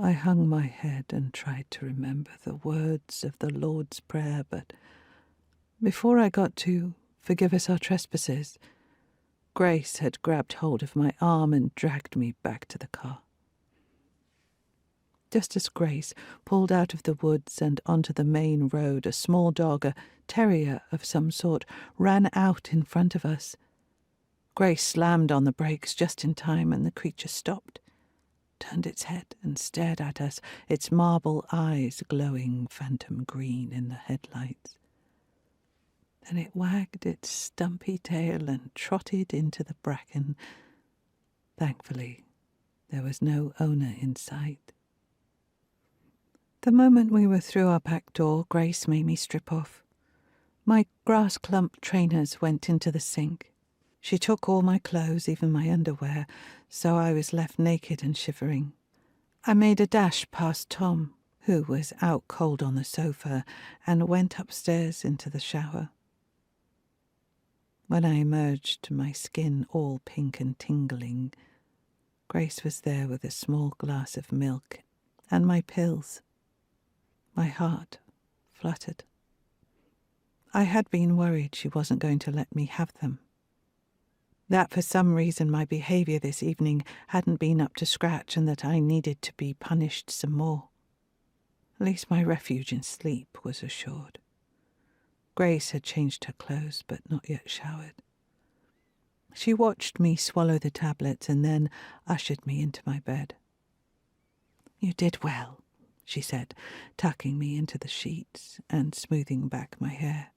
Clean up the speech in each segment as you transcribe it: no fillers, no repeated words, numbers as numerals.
I hung my head and tried to remember the words of the Lord's Prayer, but before I got to "Forgive us our trespasses," Grace had grabbed hold of my arm and dragged me back to the car. Just as Grace pulled out of the woods and onto the main road, a small dog, a terrier of some sort, ran out in front of us. Grace slammed on the brakes just in time, and the creature stopped, turned its head and stared at us, its marble eyes glowing phantom green in the headlights. Then it wagged its stumpy tail and trotted into the bracken. Thankfully, there was no owner in sight. The moment we were through our back door, Grace made me strip off. My grass clump trainers went into the sink. She took all my clothes, even my underwear, so I was left naked and shivering. I made a dash past Tom, who was out cold on the sofa, and went upstairs into the shower. When I emerged, my skin all pink and tingling, Grace was there with a small glass of milk and my pills. My heart fluttered. I had been worried she wasn't going to let me have them. That for some reason my behaviour this evening hadn't been up to scratch and that I needed to be punished some more. At least my refuge in sleep was assured. Grace had changed her clothes but not yet showered. She watched me swallow the tablets and then ushered me into my bed. "You did well," she said, tucking me into the sheets and smoothing back my hair.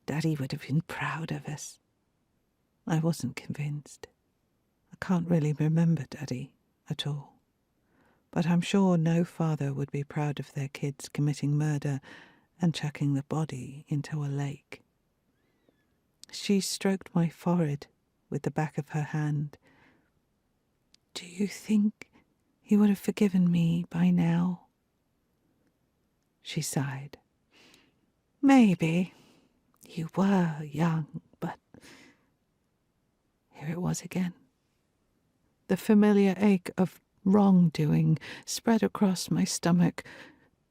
"Daddy would have been proud of us." I wasn't convinced. I can't really remember Daddy at all. But I'm sure no father would be proud of their kids committing murder and chucking the body into a lake. She stroked my forehead with the back of her hand. "Do you think he would have forgiven me by now?" She sighed. "Maybe. You were young, but..." Here it was again. The familiar ache of wrongdoing spread across my stomach,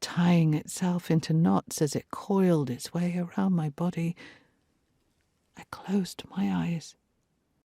tying itself into knots as it coiled its way around my body. I closed my eyes.